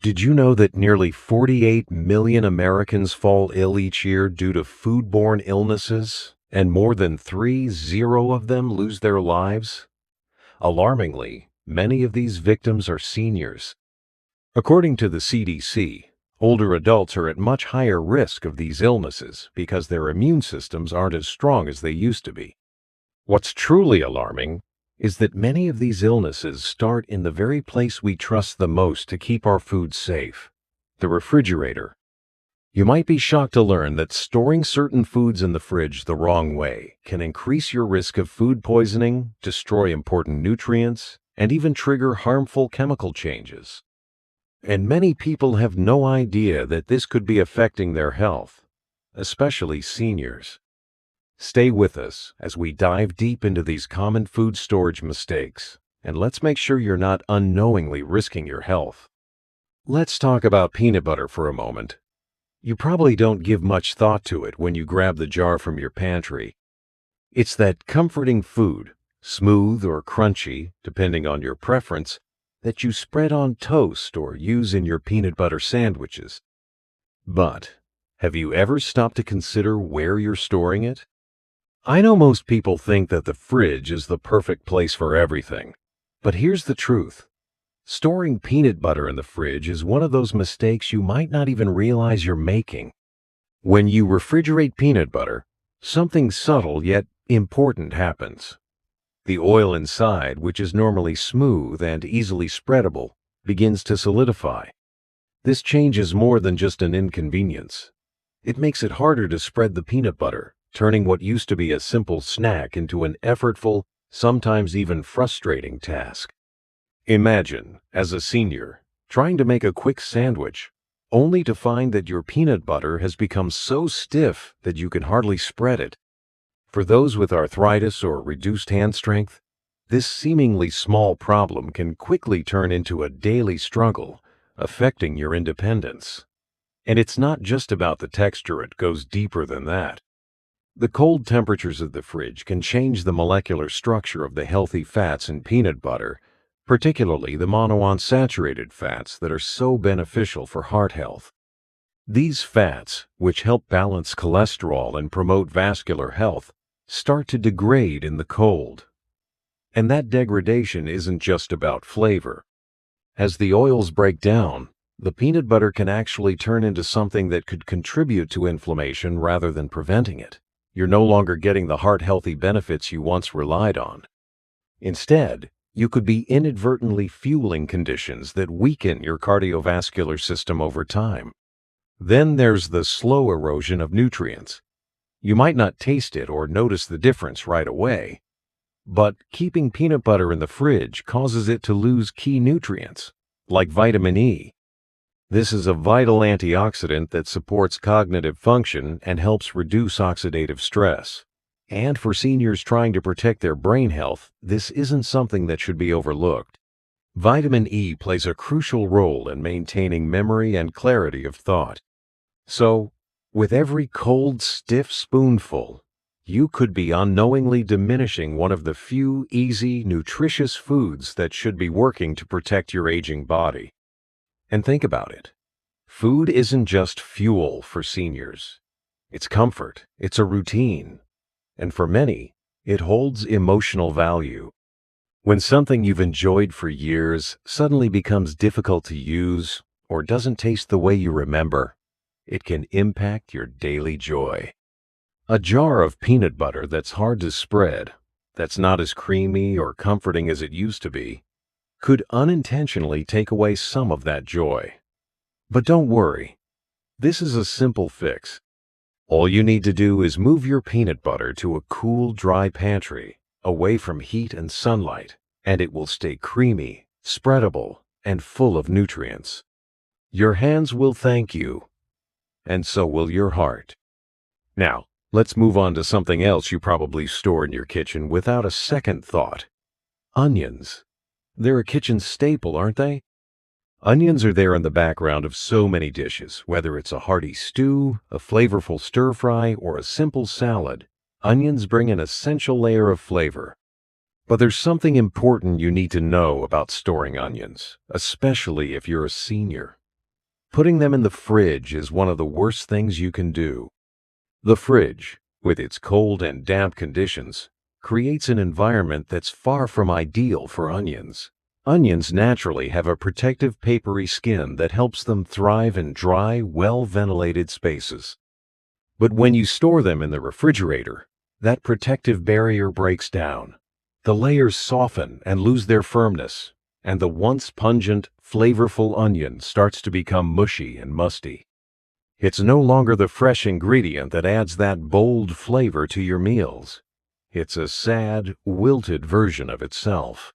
Did you know that nearly 48 million Americans fall ill each year due to foodborne illnesses, and more than 30 of them lose their lives? Alarmingly, many of these victims are seniors. According to the CDC, older adults are at much higher risk of these illnesses because their immune systems aren't as strong as they used to be. What's truly alarming is that many of these illnesses start in the very place we trust the most to keep our food safe, the refrigerator. You might be shocked to learn that storing certain foods in the fridge the wrong way can increase your risk of food poisoning, destroy important nutrients, and even trigger harmful chemical changes. And many people have no idea that this could be affecting their health, especially seniors. Stay with us as we dive deep into these common food storage mistakes, and let's make sure you're not unknowingly risking your health. Let's talk about peanut butter for a moment. You probably don't give much thought to it when you grab the jar from your pantry. It's that comforting food, smooth or crunchy, depending on your preference, that you spread on toast or use in your peanut butter sandwiches. But have you ever stopped to consider where you're storing it? I know most people think that the fridge is the perfect place for everything, but here's the truth. Storing peanut butter in the fridge is one of those mistakes you might not even realize you're making. When you refrigerate peanut butter, something subtle yet important happens. The oil inside, which is normally smooth and easily spreadable, begins to solidify. This change is more than just an inconvenience. It makes it harder to spread the peanut butter, turning what used to be a simple snack into an effortful, sometimes even frustrating task. Imagine, as a senior, trying to make a quick sandwich, only to find that your peanut butter has become so stiff that you can hardly spread it. For those with arthritis or reduced hand strength, this seemingly small problem can quickly turn into a daily struggle, affecting your independence. And it's not just about the texture, it goes deeper than that. The cold temperatures of the fridge can change the molecular structure of the healthy fats in peanut butter, particularly the monounsaturated fats that are so beneficial for heart health. These fats, which help balance cholesterol and promote vascular health, start to degrade in the cold. And that degradation isn't just about flavor. As the oils break down, the peanut butter can actually turn into something that could contribute to inflammation rather than preventing it. You're no longer getting the heart-healthy benefits you once relied on. Instead, you could be inadvertently fueling conditions that weaken your cardiovascular system over time. Then there's the slow erosion of nutrients. You might not taste it or notice the difference right away, but keeping peanut butter in the fridge causes it to lose key nutrients, like vitamin E. This is a vital antioxidant that supports cognitive function and helps reduce oxidative stress. And for seniors trying to protect their brain health, this isn't something that should be overlooked. Vitamin E plays a crucial role in maintaining memory and clarity of thought. So, with every cold, stiff spoonful, you could be unknowingly diminishing one of the few easy, nutritious foods that should be working to protect your aging body. And think about it. Food isn't just fuel for seniors. It's comfort, it's a routine, and for many, it holds emotional value. When something you've enjoyed for years suddenly becomes difficult to use or doesn't taste the way you remember, it can impact your daily joy. A jar of peanut butter that's hard to spread, that's not as creamy or comforting as it used to be, could unintentionally take away some of that joy. But don't worry, this is a simple fix. All you need to do is move your peanut butter to a cool, dry pantry, away from heat and sunlight, and it will stay creamy, spreadable, and full of nutrients. Your hands will thank you, and so will your heart. Now, let's move on to something else you probably store in your kitchen without a second thought. Onions. They're a kitchen staple, aren't they? Onions are there in the background of so many dishes, whether it's a hearty stew, a flavorful stir-fry, or a simple salad. Onions bring an essential layer of flavor. But there's something important you need to know about storing onions, especially if you're a senior. Putting them in the fridge is one of the worst things you can do. The fridge, with its cold and damp conditions, creates an environment that's far from ideal for onions. Onions naturally have a protective papery skin that helps them thrive in dry, well-ventilated spaces. But when you store them in the refrigerator, that protective barrier breaks down. The layers soften and lose their firmness, and the once pungent, flavorful onion starts to become mushy and musty. It's no longer the fresh ingredient that adds that bold flavor to your meals. It's a sad, wilted version of itself.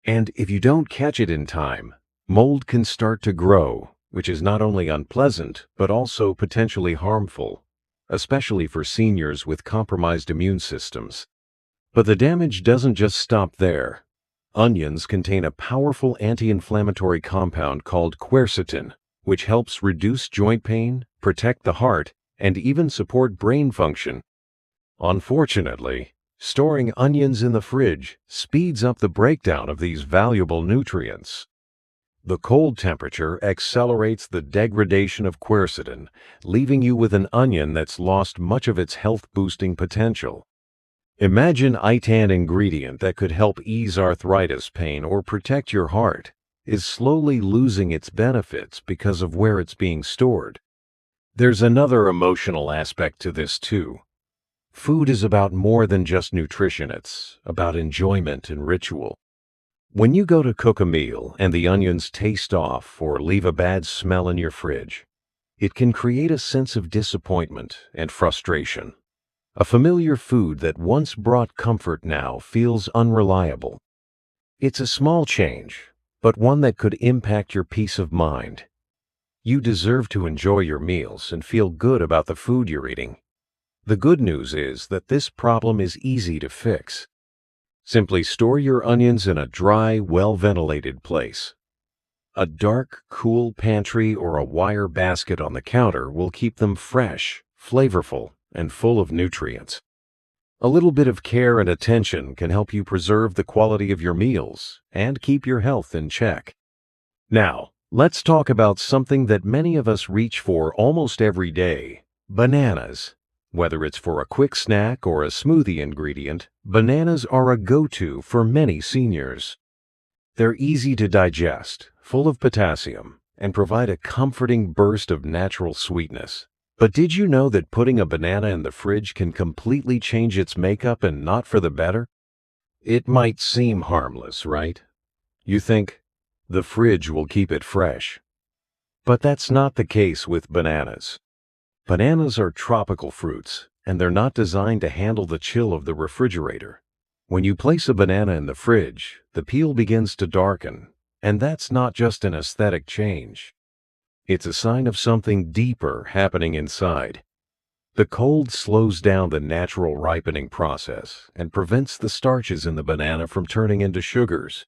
And if you don't catch it in time, mold can start to grow, which is not only unpleasant, but also potentially harmful, especially for seniors with compromised immune systems. But the damage doesn't just stop there. Onions contain a powerful anti-inflammatory compound called quercetin, which helps reduce joint pain, protect the heart, and even support brain function. Unfortunately, storing onions in the fridge speeds up the breakdown of these valuable nutrients. The cold temperature accelerates the degradation of quercetin, leaving you with an onion that's lost much of its health-boosting potential. Imagine an ingredient that could help ease arthritis pain or protect your heart is slowly losing its benefits because of where it's being stored. There's another emotional aspect to this too. Food is about more than just nutrition, it's about enjoyment and ritual. When you go to cook a meal and the onions taste off or leave a bad smell in your fridge, it can create a sense of disappointment and frustration. A familiar food that once brought comfort now feels unreliable. It's a small change, but one that could impact your peace of mind. You deserve to enjoy your meals and feel good about the food you're eating. The good news is that this problem is easy to fix. Simply store your onions in a dry, well-ventilated place. A dark, cool pantry or a wire basket on the counter will keep them fresh, flavorful, and full of nutrients. A little bit of care and attention can help you preserve the quality of your meals and keep your health in check. Now, let's talk about something that many of us reach for almost every day: bananas. Whether it's for a quick snack or a smoothie ingredient, bananas are a go-to for many seniors. They're easy to digest, full of potassium, and provide a comforting burst of natural sweetness. But did you know that putting a banana in the fridge can completely change its makeup and not for the better? It might seem harmless, right? You think, the fridge will keep it fresh. But that's not the case with bananas. Bananas are tropical fruits, and they're not designed to handle the chill of the refrigerator. When you place a banana in the fridge, the peel begins to darken, and that's not just an aesthetic change. It's a sign of something deeper happening inside. The cold slows down the natural ripening process and prevents the starches in the banana from turning into sugars.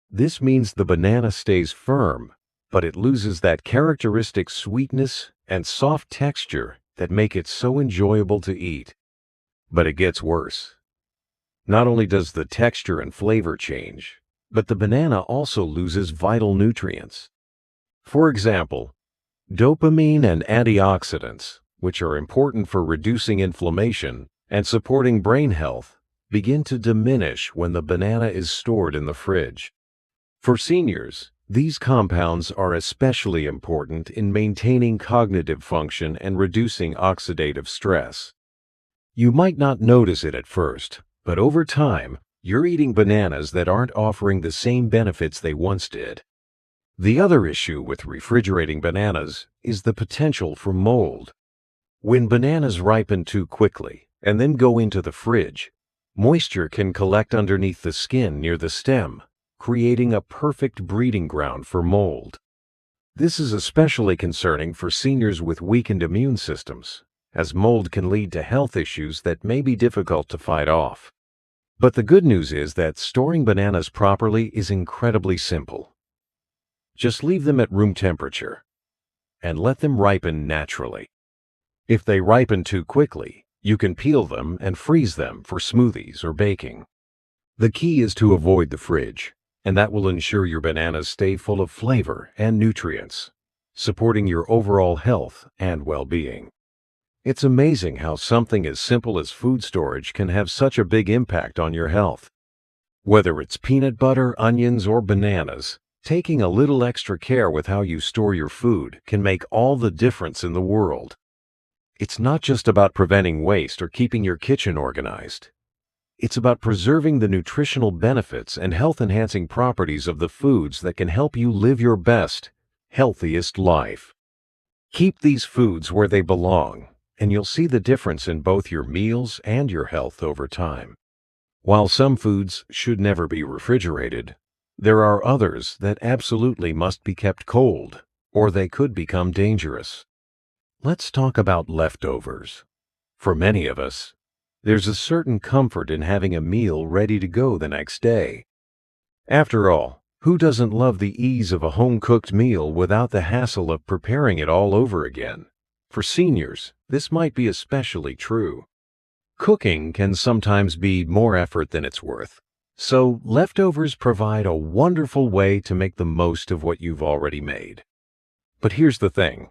This means the banana stays firm, but it loses that characteristic sweetness and soft texture that make it so enjoyable to eat. But it gets worse. Not only does the texture and flavor change, but the banana also loses vital nutrients. For example, dopamine and antioxidants, which are important for reducing inflammation and supporting brain health, begin to diminish when the banana is stored in the fridge. For seniors, these compounds are especially important in maintaining cognitive function and reducing oxidative stress. You might not notice it at first, but over time, you're eating bananas that aren't offering the same benefits they once did. The other issue with refrigerating bananas is the potential for mold. When bananas ripen too quickly and then go into the fridge, moisture can collect underneath the skin near the stem, creating a perfect breeding ground for mold. This is especially concerning for seniors with weakened immune systems, as mold can lead to health issues that may be difficult to fight off. But the good news is that storing bananas properly is incredibly simple. Just leave them at room temperature and let them ripen naturally. If they ripen too quickly, you can peel them and freeze them for smoothies or baking. The key is to avoid the fridge, and that will ensure your bananas stay full of flavor and nutrients. supporting your overall health and well-being. It's amazing how something as simple as food storage can have such a big impact on your health. Whether it's peanut butter, onions, or bananas, taking a little extra care with how you store your food can make all the difference in the world. It's not just about preventing waste or keeping your kitchen organized. It's about preserving the nutritional benefits and health-enhancing properties of the foods that can help you live your best, healthiest life. Keep these foods where they belong, and you'll see the difference in both your meals and your health over time. While some foods should never be refrigerated, there are others that absolutely must be kept cold, or they could become dangerous. Let's talk about leftovers. For many of us, there's a certain comfort in having a meal ready to go the next day. After all, who doesn't love the ease of a home-cooked meal without the hassle of preparing it all over again? For seniors, this might be especially true. Cooking can sometimes be more effort than it's worth, so leftovers provide a wonderful way to make the most of what you've already made. But here's the thing.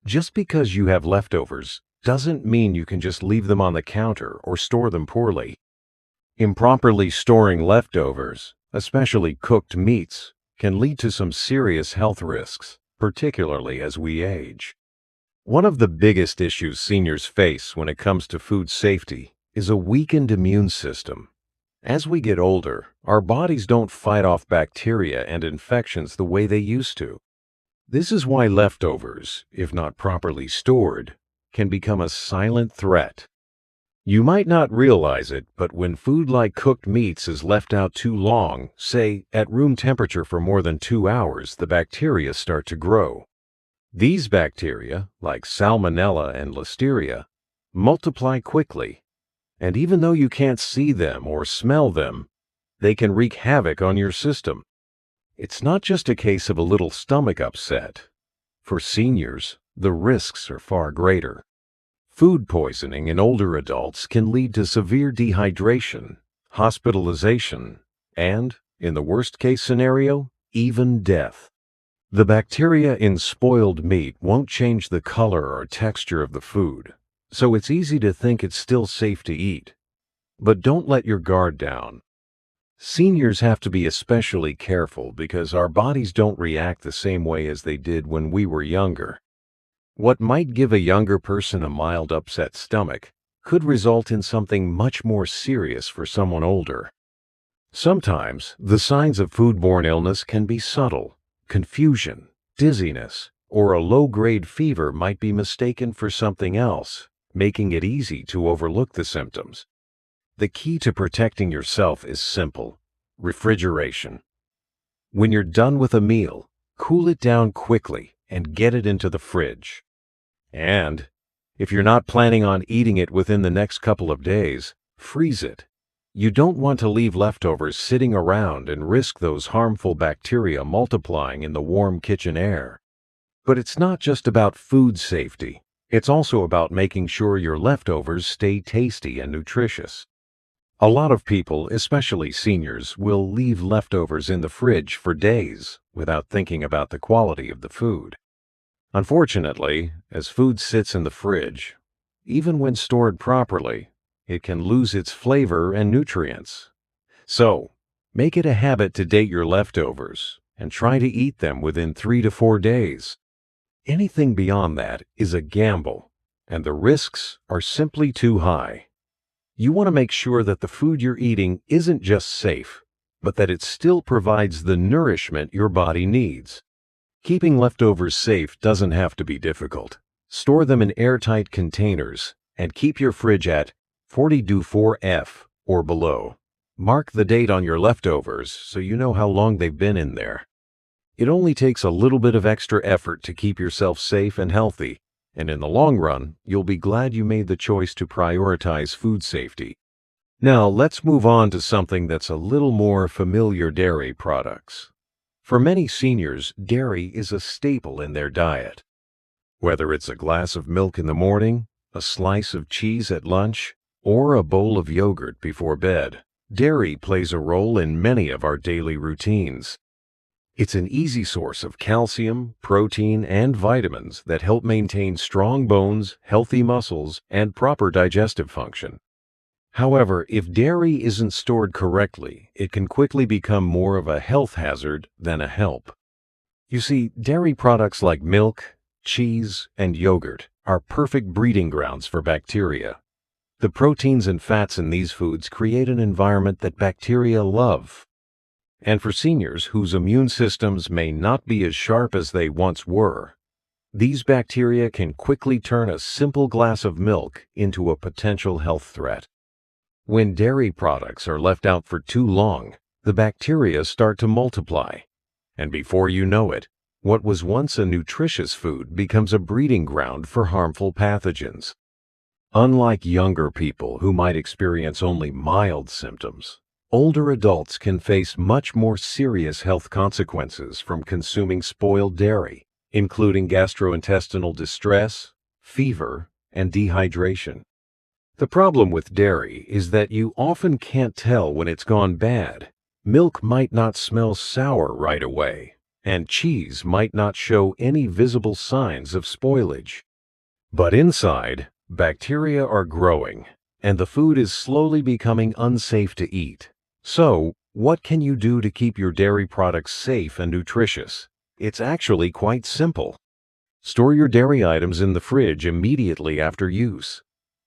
Just because you have leftovers doesn't mean you can just leave them on the counter or store them poorly. Improperly storing leftovers, especially cooked meats, can lead to some serious health risks, particularly as we age. One of the biggest issues seniors face when it comes to food safety is a weakened immune system. As we get older, our bodies don't fight off bacteria and infections the way they used to. This is why leftovers, if not properly stored, can become a silent threat. You might not realize it, but when food like cooked meats is left out too long, say at room temperature for more than 2 hours, the bacteria start to grow. These bacteria, like Salmonella and Listeria, multiply quickly, and even though you can't see them or smell them, they can wreak havoc on your system. It's not just a case of a little stomach upset. For seniors, the risks are far greater. Food poisoning in older adults can lead to severe dehydration, hospitalization, and, in the worst-case scenario, even death. The bacteria in spoiled meat won't change the color or texture of the food, so it's easy to think it's still safe to eat. But don't let your guard down. Seniors have to be especially careful because our bodies don't react the same way as they did when we were younger. What might give a younger person a mild upset stomach could result in something much more serious for someone older. Sometimes, the signs of foodborne illness can be subtle. Confusion, dizziness, or a low-grade fever might be mistaken for something else, making it easy to overlook the symptoms. The key to protecting yourself is simple: refrigeration. When you're done with a meal, cool it down quickly and get it into the fridge. And if you're not planning on eating it within the next couple of days, freeze it. You don't want to leave leftovers sitting around and risk those harmful bacteria multiplying in the warm kitchen air. But it's not just about food safety. It's also about making sure your leftovers stay tasty and nutritious. A lot of people, especially seniors, will leave leftovers in the fridge for days without thinking about the quality of the food. Unfortunately, as food sits in the fridge, even when stored properly, it can lose its flavor and nutrients. So, make it a habit to date your leftovers and try to eat them within 3 to 4 days. Anything beyond that is a gamble, and the risks are simply too high. You want to make sure that the food you're eating isn't just safe, but that it still provides the nourishment your body needs. Keeping leftovers safe doesn't have to be difficult. Store them in airtight containers and keep your fridge at 40°F or below. Mark the date on your leftovers so you know how long they've been in there. It only takes a little bit of extra effort to keep yourself safe and healthy, and in the long run, you'll be glad you made the choice to prioritize food safety. Now, let's move on to something that's a little more familiar: dairy products. For many seniors, dairy is a staple in their diet. Whether it's a glass of milk in the morning, a slice of cheese at lunch, or a bowl of yogurt before bed, dairy plays a role in many of our daily routines. It's an easy source of calcium, protein, and vitamins that help maintain strong bones, healthy muscles, and proper digestive function. However, if dairy isn't stored correctly, it can quickly become more of a health hazard than a help. You see, dairy products like milk, cheese, and yogurt are perfect breeding grounds for bacteria. The proteins and fats in these foods create an environment that bacteria love. And for seniors whose immune systems may not be as sharp as they once were, these bacteria can quickly turn a simple glass of milk into a potential health threat. When dairy products are left out for too long, the bacteria start to multiply. And before you know it, what was once a nutritious food becomes a breeding ground for harmful pathogens. Unlike younger people who might experience only mild symptoms, older adults can face much more serious health consequences from consuming spoiled dairy, including gastrointestinal distress, fever, and dehydration. The problem with dairy is that you often can't tell when it's gone bad. Milk might not smell sour right away, and cheese might not show any visible signs of spoilage. But inside, bacteria are growing, and the food is slowly becoming unsafe to eat. So, what can you do to keep your dairy products safe and nutritious? It's actually quite simple. Store your dairy items in the fridge immediately after use.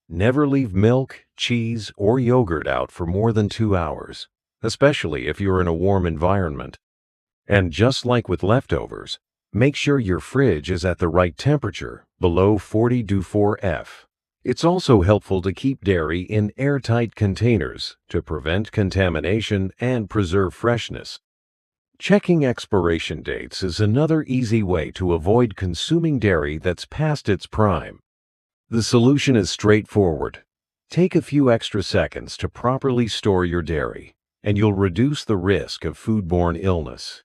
Never leave milk, cheese, or yogurt out for more than 2 hours, especially if you're in a warm environment. And just like with leftovers, make sure your fridge is at the right temperature, below 40°C F. It's also helpful to keep dairy in airtight containers to prevent contamination and preserve freshness. Checking expiration dates is another easy way to avoid consuming dairy that's past its prime. The solution is straightforward. Take a few extra seconds to properly store your dairy, and you'll reduce the risk of foodborne illness.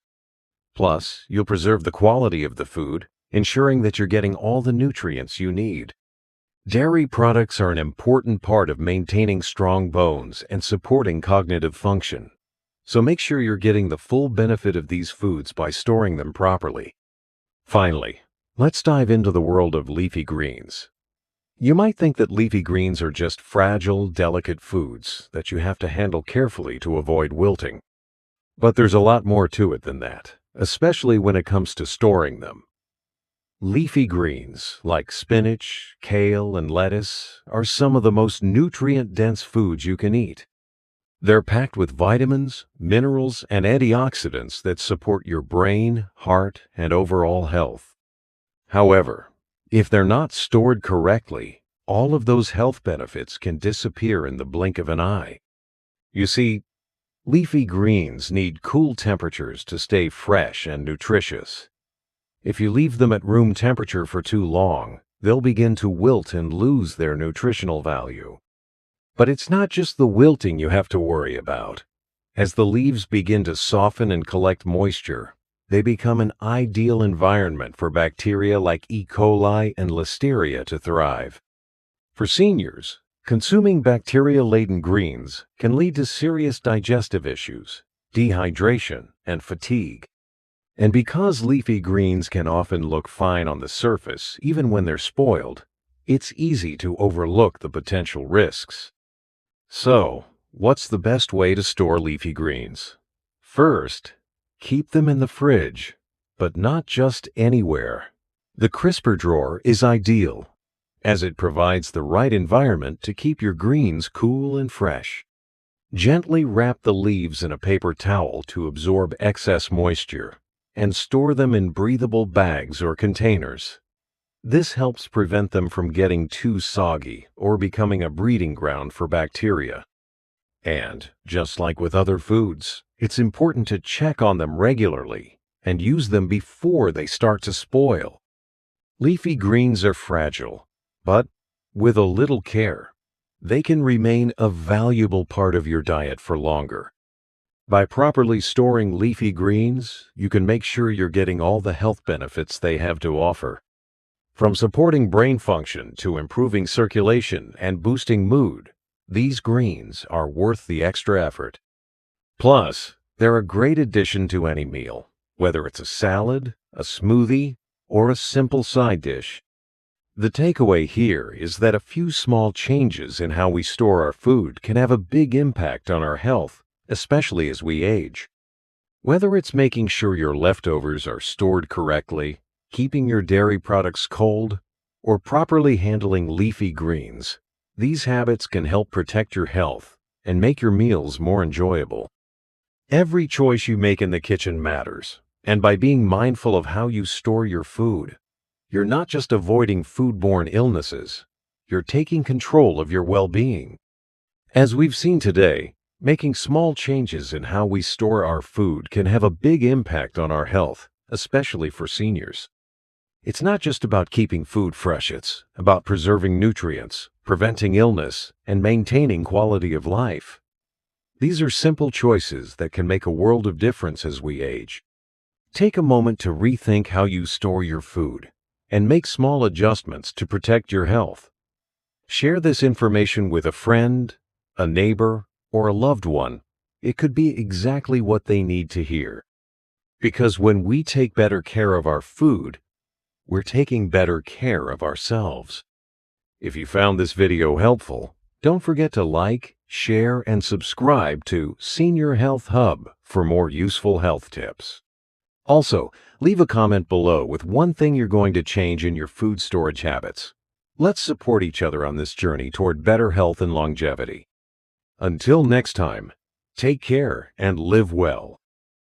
Plus, you'll preserve the quality of the food, ensuring that you're getting all the nutrients you need. Dairy products are an important part of maintaining strong bones and supporting cognitive function. So make sure you're getting the full benefit of these foods by storing them properly. Finally, let's dive into the world of leafy greens. You might think that leafy greens are just fragile, delicate foods that you have to handle carefully to avoid wilting. But there's a lot more to it than that, especially when it comes to storing them. Leafy greens, like spinach, kale, and lettuce, are some of the most nutrient-dense foods you can eat. They're packed with vitamins, minerals, and antioxidants that support your brain, heart, and overall health. However, if they're not stored correctly, all of those health benefits can disappear in the blink of an eye. You see, leafy greens need cool temperatures to stay fresh and nutritious. If you leave them at room temperature for too long, they'll begin to wilt and lose their nutritional value. But it's not just the wilting you have to worry about. As the leaves begin to soften and collect moisture, they become an ideal environment for bacteria like E. coli and Listeria to thrive. For seniors, consuming bacteria-laden greens can lead to serious digestive issues, dehydration, and fatigue. And because leafy greens can often look fine on the surface, even when they're spoiled, it's easy to overlook the potential risks. So, what's the best way to store leafy greens? First, keep them in the fridge, but not just anywhere. The crisper drawer is ideal, as it provides the right environment to keep your greens cool and fresh. Gently wrap the leaves in a paper towel to absorb excess moisture, and store them in breathable bags or containers. This helps prevent them from getting too soggy or becoming a breeding ground for bacteria. And, just like with other foods, it's important to check on them regularly and use them before they start to spoil. Leafy greens are fragile, but with a little care, they can remain a valuable part of your diet for longer. By properly storing leafy greens, you can make sure you're getting all the health benefits they have to offer. From supporting brain function to improving circulation and boosting mood, these greens are worth the extra effort. Plus, they're a great addition to any meal, whether it's a salad, a smoothie, or a simple side dish. The takeaway here is that a few small changes in how we store our food can have a big impact on our health, especially as we age. Whether it's making sure your leftovers are stored correctly, keeping your dairy products cold, or properly handling leafy greens, these habits can help protect your health and make your meals more enjoyable. Every choice you make in the kitchen matters, and by being mindful of how you store your food, you're not just avoiding foodborne illnesses, you're taking control of your well-being. As we've seen today, making small changes in how we store our food can have a big impact on our health, especially for seniors. It's not just about keeping food fresh, it's about preserving nutrients, preventing illness, and maintaining quality of life. These are simple choices that can make a world of difference as we age. Take a moment to rethink how you store your food and make small adjustments to protect your health. Share this information with a friend, a neighbor, or a loved one. It could be exactly what they need to hear. Because when we take better care of our food, we're taking better care of ourselves. If you found this video helpful, don't forget to like, share, and subscribe to Senior Health Hub for more useful health tips. Also, leave a comment below with one thing you're going to change in your food storage habits. Let's support each other on this journey toward better health and longevity. Until next time, take care and live well.